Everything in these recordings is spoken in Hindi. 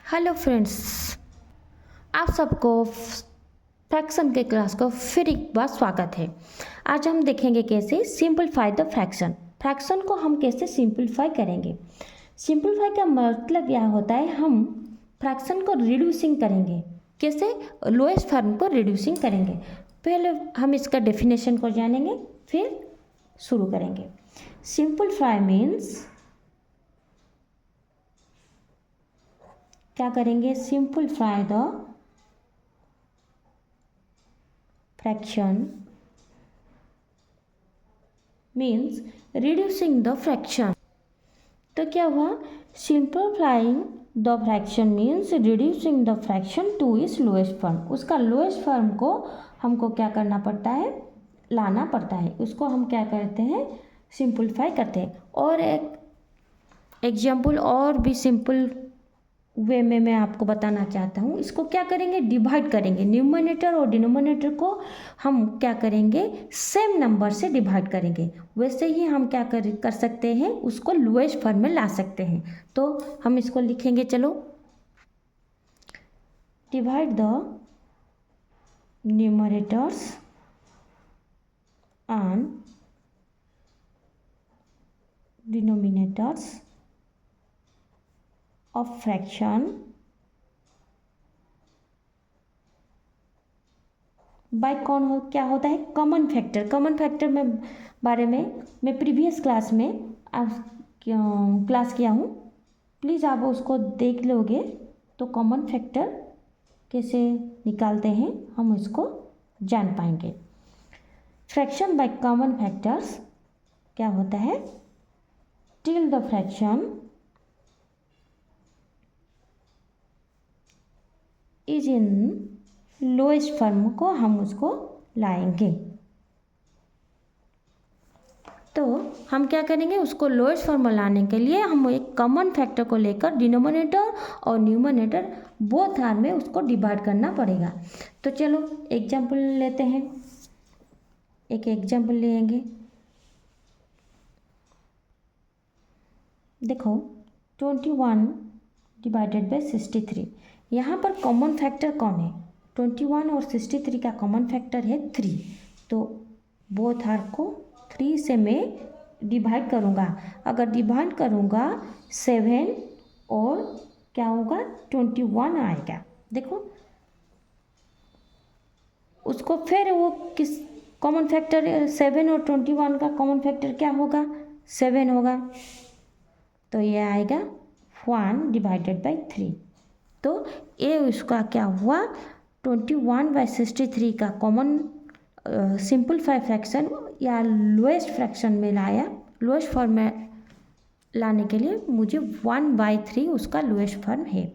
हेलो फ्रेंड्स, आप सबको फ्रैक्शन के क्लास को फिर एक बार स्वागत है। आज हम देखेंगे कैसे सिंपलीफाई द फ्रैक्शन। फ्रैक्शन को हम कैसे सिंपलीफाई करेंगे। सिंपलीफाई का मतलब यह होता है हम फ्रैक्शन को रिड्यूसिंग करेंगे। कैसे? लोएस्ट फॉर्म को रिड्यूसिंग करेंगे। पहले हम इसका डेफिनेशन को जानेंगे, फिर शुरू करेंगे। सिंपलीफाई मीन्स क्या करेंगे? Simplify the fraction means reducing the fraction. तो क्या हुआ? Simplifying the fraction means reducing the fraction to its lowest form. उसका लोएस्ट फॉर्म को हमको क्या करना पड़ता है? लाना पड़ता है। उसको हम क्या करते हैं? सिंपलीफाई करते हैं। और एक एग्जाम्पल और भी सिंपल वे में मैं आपको बताना चाहता हूँ। इसको क्या करेंगे? डिवाइड करेंगे। न्यूमरेटर और डिनोमिनेटर को हम क्या करेंगे? सेम नंबर से डिवाइड करेंगे। वैसे ही हम क्या कर सकते हैं? उसको लोएस्ट फॉर्म में ला सकते हैं। तो हम इसको लिखेंगे। चलो, divide the numerators and denominators of fraction by क्या होता है? Common factor. कॉमन फैक्टर में बारे में मैं प्रीवियस क्लास में क्लास किया हूँ। प्लीज़ आप उसको देख लोगे तो कॉमन फैक्टर कैसे निकालते हैं हम इसको जान पाएंगे। फ्रैक्शन बाय कॉमन फैक्टर्स क्या होता है? Till the fraction is in lowest form को हम उसको लाएंगे। तो हम क्या करेंगे? उसको लोएस्ट फॉर्म में लाने के लिए हम एक कॉमन फैक्टर को लेकर डिनोमिनेटर और न्यूमरेटर बोथ आर में उसको डिवाइड करना पड़ेगा। तो चलो एग्जाम्पल लेते हैं। एक एग्जाम्पल लेंगे। देखो, 21 डिवाइडेड बाई 63। यहाँ पर कॉमन फैक्टर कौन है? 21 और 63 का कॉमन फैक्टर है 3। तो बोथ आर को 3 से मैं डिवाइड करूँगा। अगर डिवाइड करूँगा 7 और क्या होगा? 21 आएगा। देखो, उसको फिर वो किस कॉमन फैक्टर 7 और 21 का कॉमन फैक्टर क्या होगा? 7 होगा। तो ये आएगा 1 डिवाइडेड बाई 3। तो ये उसका क्या हुआ? 21/63 का कॉमन सिंपलीफाई फ्रैक्शन या लोएस्ट फ्रैक्शन में लाया। लोएस्ट फॉर्म में लाने के लिए मुझे 1/3 उसका लोएस्ट फॉर्म है।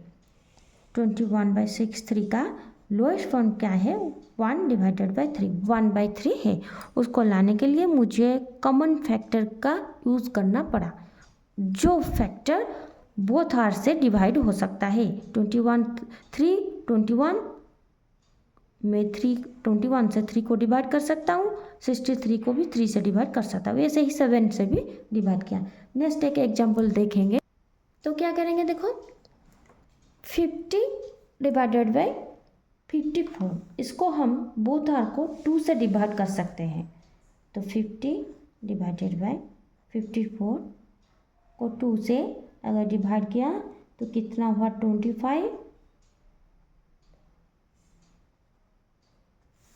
21/63 का लोएस्ट फॉर्म क्या है? 1 डिवाइडेड बाई 3। 1/3 है। उसको लाने के लिए मुझे कॉमन फैक्टर का यूज़ करना पड़ा, जो फैक्टर बोथ आर से डिवाइड हो सकता है। 21 में 21 से 3 को डिवाइड कर सकता हूँ। 63 को भी 3 से डिवाइड कर सकता हूँ। वैसे ही 7 से भी डिवाइड किया। नेक्स्ट एक एग्जाम्पल देखेंगे। तो क्या करेंगे? देखो, 50 डिवाइडेड बाई 54। इसको हम बोथ आर को 2 से डिवाइड कर सकते हैं। तो 50 डिवाइडेड बाई 54 को 2 से अगर डिवाइड किया तो कितना हुआ? 25।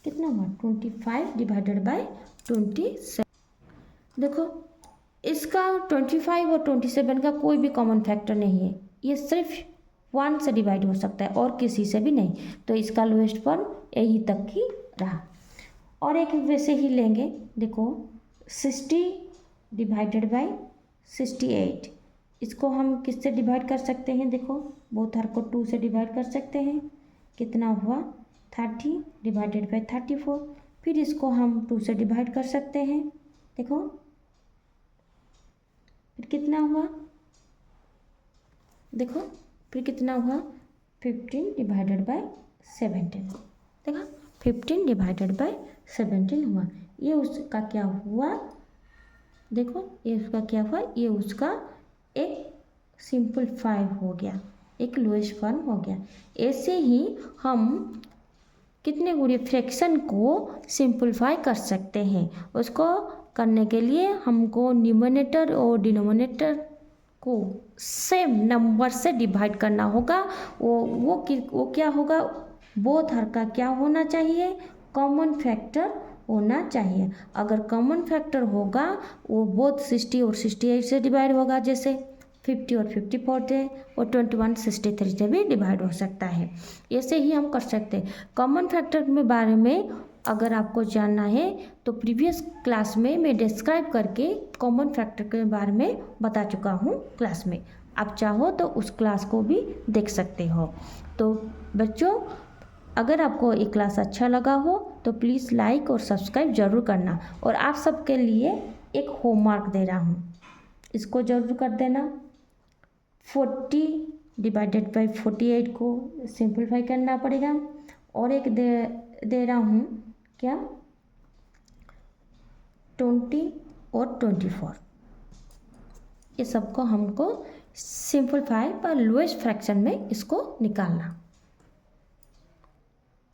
कितना हुआ? 25 डिवाइडेड बाई 27। देखो, इसका 25 और 27 का कोई भी कॉमन फैक्टर नहीं है। ये सिर्फ 1 से डिवाइड हो सकता है और किसी से भी नहीं। तो इसका लोएस्ट फॉर्म यही तक ही रहा। और एक वैसे ही लेंगे। देखो, 60 डिवाइडेड बाई 68। इसको हम किससे डिवाइड कर सकते हैं? देखो, बोथ आर को 2 से डिवाइड कर सकते हैं। कितना हुआ? 30 डिवाइडेड बाई 34। फिर इसको हम 2 से डिवाइड कर सकते हैं। देखो, फिर कितना हुआ? देखो, फिर कितना हुआ? 15 डिवाइडेड बाई 17। देखा, 15 डिवाइडेड बाई 17 हुआ। ये उसका क्या हुआ? देखो, ये उसका क्या हुआ? ये उसका एक सिंपलीफाई हो गया। एक लोएस्ट फॉर्म हो गया। ऐसे ही हम कितने गुड़े फ्रैक्शन को सिंपलीफाई कर सकते हैं। उसको करने के लिए हमको न्यूमरेटर और डिनोमिनेटर को सेम नंबर से डिवाइड करना होगा। वो क्या होगा, बोथ हर का क्या होना चाहिए, कॉमन फैक्टर होना चाहिए। अगर कॉमन फैक्टर होगा वो बोथ 60 और 68 से डिवाइड होगा, जैसे 50 और 54 से, और 21 63 से भी डिवाइड हो सकता है। ऐसे ही हम कर सकते हैं। कॉमन फैक्टर के बारे में अगर आपको जानना है तो प्रीवियस क्लास में मैं डिस्क्राइब करके कॉमन फैक्टर के बारे में बता चुका हूँ क्लास में। आप चाहो तो उस क्लास को भी देख सकते हो। तो बच्चों, अगर आपको ये क्लास अच्छा लगा हो तो प्लीज़ लाइक और सब्सक्राइब ज़रूर करना। और आप सबके लिए एक होमवर्क दे रहा हूँ, इसको ज़रूर कर देना। 40 डिवाइडेड बाई 48 को सिंपलीफाई करना पड़ेगा। और एक दे रहा हूँ क्या, 20 और 24, ये सबको हमको सिंपलीफाई पर लोएस्ट फ्रैक्शन में इसको निकालना।